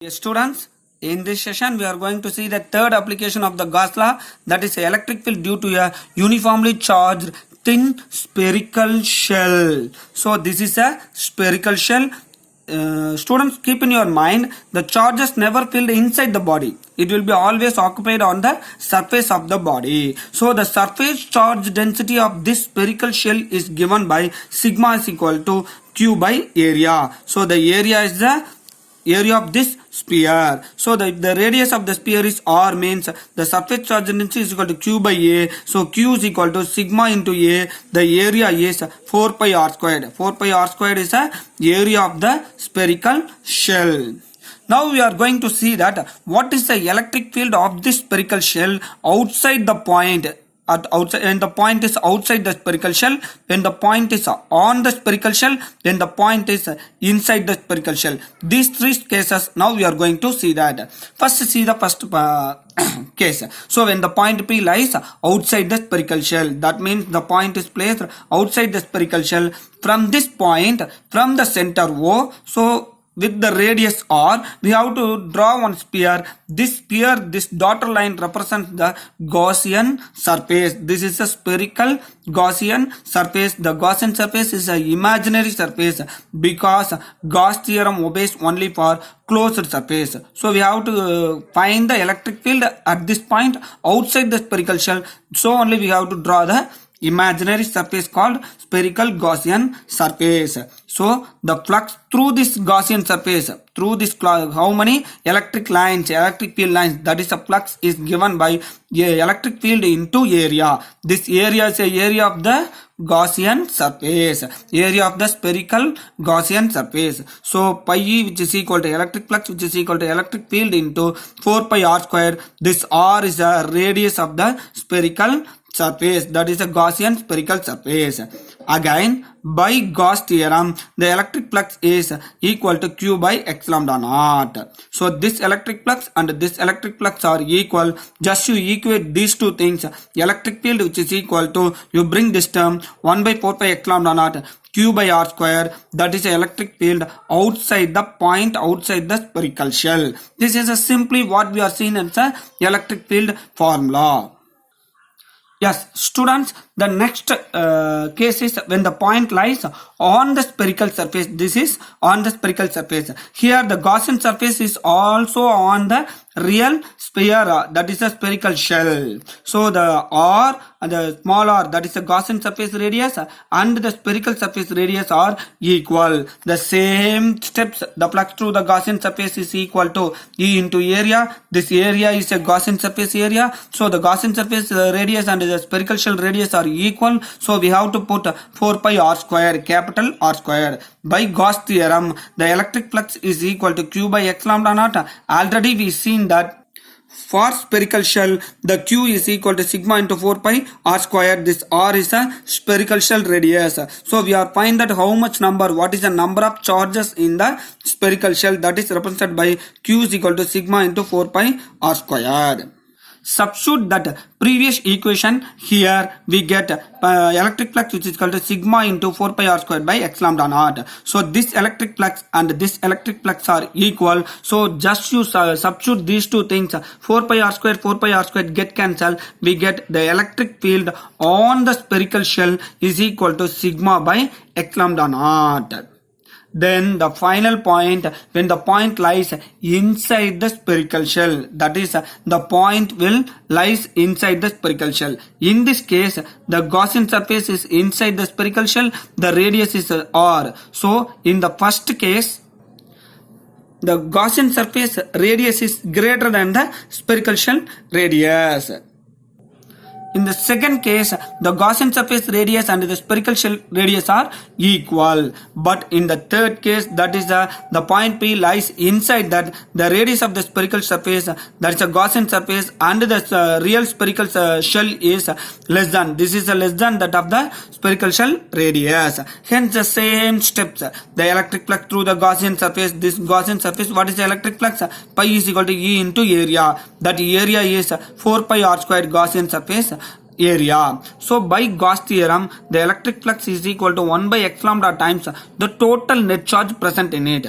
Yes, students, in this session we are going to see the third application of the Guass law, that is electric field due to a uniformly charged thin spherical shell. So this is a spherical shell. Students, keep in your mind the charges never filled inside the body. It will be always occupied on the surface of the body. So the surface charge density of this spherical shell is given by sigma is equal to Q by area. So the area is the area of this sphere. So the radius of the sphere is R, means the surface charge density is equal to Q by A. So Q is equal to sigma into A. The area is 4 pi R squared. 4 pi R squared is the area of the spherical shell. Now we are going to see that what is the electric field of this spherical shell outside the point. Outside, and the point is outside the spherical shell. When the point is on the spherical shell, then the point is inside the spherical shell. These three cases now we are going to see that. First see the first case. So when the point P lies outside the spherical shell, that means the point is placed outside the spherical shell. From this point, from the center O, so with the radius R, we have to draw one sphere. This sphere, this dotted line represents the Gaussian surface. This is a spherical Gaussian surface. The Gaussian surface is an imaginary surface because Gauss theorem obeys only for closed surface. So we have to find the electric field at this point outside the spherical shell. So only we have to draw the imaginary surface called spherical Gaussian surface. So the flux through this Gaussian surface, through this, how many electric lines, electric field lines, that is a flux is given by electric field into area. This area is a area of the Gaussian surface, area of the spherical Gaussian surface. So pi E, which is equal to electric flux, which is equal to electric field into 4 pi R squared. This R is a radius of the spherical surface, that is a Gaussian spherical surface. Again, by Gauss theorem, the electric flux is equal to Q by epsilon naught. So this electric flux and this electric flux are equal. Just you equate these two things. Electric field, which is equal to, you bring this term 1 by 4 pi epsilon naught Q by R square, that is electric field outside the point, outside the spherical shell. This is simply what we are seeing as a electric field formula. Yes, students, the next case is when the point lies on the spherical surface. This is on the spherical surface. Here the Gaussian surface is also on the real sphere, that is a spherical shell. So the R and the small r, that is the Gaussian surface radius, and the spherical surface radius are equal. The same steps, the flux through the Gaussian surface is equal to E into area. This area is a Gaussian surface area. So the Gaussian surface radius and the spherical shell radius are equal. So we have to put 4 pi R square, capital R square. By Gauss theorem, the electric flux is equal to Q by epsilon naught. Already we seen that for spherical shell, the Q is equal to sigma into 4 pi R square. This R is a spherical shell radius. So we are find that how much number, what is the number of charges in the spherical shell, that is represented by Q is equal to sigma into 4 pi R square. Substitute that previous equation here, we get electric flux, which is equal to sigma into 4 pi R squared by epsilon naught. So this electric flux and this electric flux are equal. So just you substitute these two things, 4 pi R squared get cancelled. We get the electric field on the spherical shell is equal to sigma by epsilon naught. Then the final point, when the point lies inside the spherical shell, that is the point will lies inside the spherical shell. In this case, the Gaussian surface is inside the spherical shell, the radius is R. So in the first case, the Gaussian surface radius is greater than the spherical shell radius. In the second case, the Gaussian surface radius and the spherical shell radius are equal. But in the third case, that is the point P lies inside that, the radius of the spherical surface, that is a Gaussian surface, and the real spherical shell is less than. This is less than that of the spherical shell radius. Hence the same steps. The electric flux through the Gaussian surface. This Gaussian surface, what is the electric flux? Pi is equal to E into area. That area is 4 pi R squared Gaussian surface area. So by Gauss theorem, the electric flux is equal to 1 by epsilon naught times the total net charge present in it.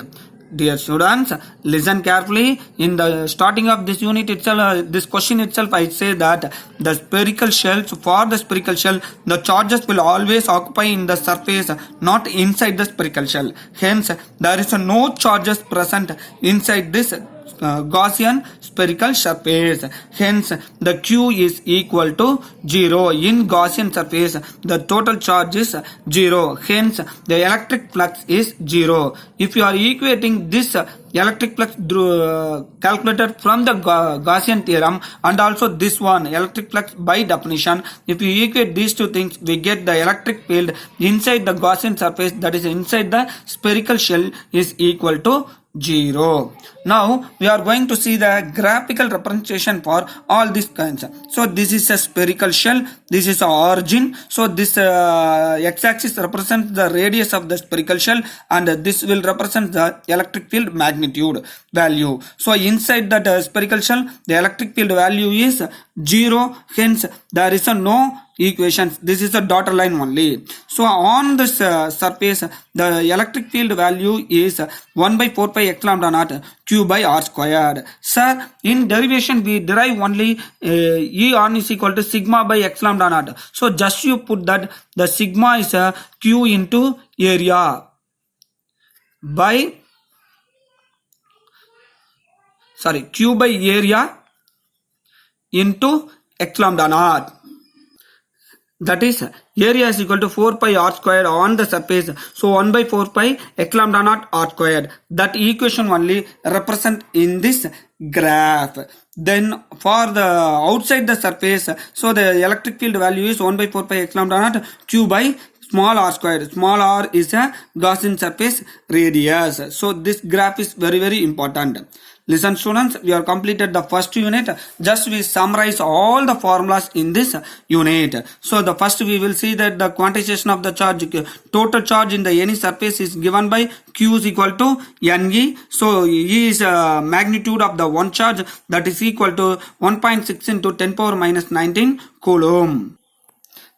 Dear students, listen carefully. In the starting of this unit itself, this question itself, I say that the spherical shells, for the spherical shell, the charges will always occupy in the surface, not inside the spherical shell. Hence, there is no charges present inside this Gaussian spherical surface. Hence, the Q is equal to 0. In Gaussian surface, the total charge is 0. Hence, the electric flux is 0. If you are equating this electric flux calculated from the Gaussian theorem and also this one electric flux by definition, if you equate these two things, we get the electric field inside the Gaussian surface, that is inside the spherical shell, is equal to 0. Now we are going to see the graphical representation for all these kinds. So this is a spherical shell, this is a origin. So this x-axis represents the radius of the spherical shell and this will represent the electric field magnitude value. So inside that spherical shell, the electric field value is 0. Hence there is no equations. This is a dotted line only. So on this surface, the electric field value is 1 by 4 pi epsilon naught Q by R squared. Sir, in derivation we derive only E on is equal to sigma by epsilon naught. So just you put that the sigma is Q into area by Q by area into epsilon naught. That is, area is equal to 4 pi r squared on the surface. So 1 by 4 pi epsilon naught r squared. That equation only represent in this graph. Then for the outside the surface, so the electric field value is 1 by 4 pi epsilon naught Q by small r squared. Small r is a Gaussian surface radius. So this graph is very important. Listen students, we have completed the first unit. Just we summarize all the formulas in this unit. So the first we will see that the quantization of the charge, total charge in the any surface is given by Q is equal to Ne. So E is magnitude of the one charge, that is equal to 1.6 into 10 power minus 19 coulomb.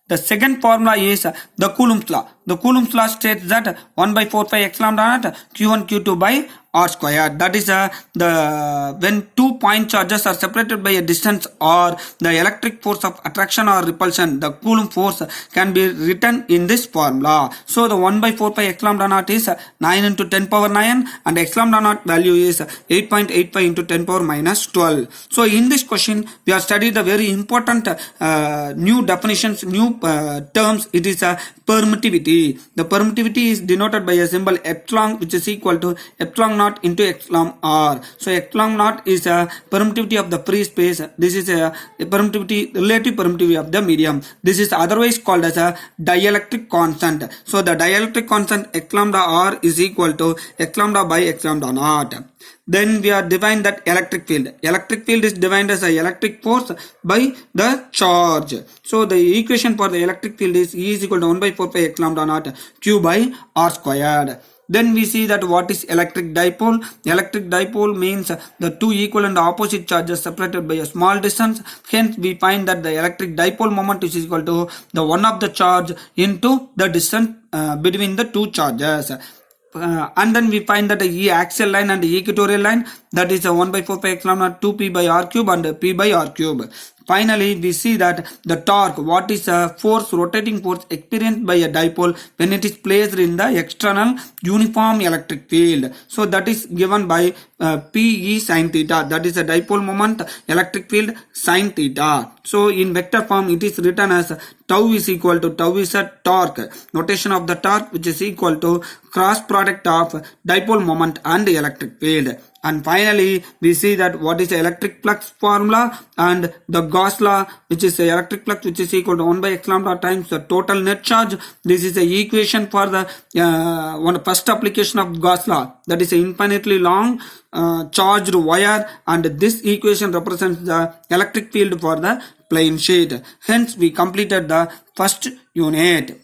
The second formula is the Coulomb's law. The Coulomb's law states that 1 by 4 pi epsilon naught Q1 Q2 by R squared. That is when 2 point charges are separated by a distance or the electric force of attraction or repulsion, the Coulomb force can be written in this formula. So the 1 by 4 pi epsilon naught is 9 into 10 power 9 and epsilon naught value is 8.85 into 10 power minus 12. So in this question we have studied the very important new definitions, new terms. It is a permittivity. The permittivity is denoted by a symbol epsilon, which is equal to epsilon naught into epsilon r. So epsilon naught is a permittivity of the free space. This is a permittivity, relative permittivity of the medium. This is otherwise called as a dielectric constant. So the dielectric constant epsilon r is equal to epsilon by epsilon naught. Then we are defined that electric field. Electric field is defined as a electric force by the charge. So the equation for the electric field is E is equal to 1 by 4 pi epsilon naught Q by R squared. Then we see that what is electric dipole. Electric dipole means the two equal and opposite charges separated by a small distance. Hence we find that the electric dipole moment is equal to the one of the charge into the distance between the two charges. And then we find that the E axial line and the equatorial line, that is a 1 by 4 pi epsilon naught 2p by r cube and p by r cube. Finally, we see that the torque, what is a force, rotating force experienced by a dipole when it is placed in the external uniform electric field. So that is given by Pe sin theta. That is a dipole moment, electric field sin theta. So in vector form, it is written as tau is equal to, tau is a torque, notation of the torque, which is equal to cross product of dipole moment and electric field. And finally, we see that what is the electric flux formula and the Guass law, which is the electric flux, which is equal to 1 by epsilon naught times the total net charge. This is the equation for the first application of Guass law. That is an infinitely long charged wire, and this equation represents the electric field for the plane sheet. Hence, we completed the first unit.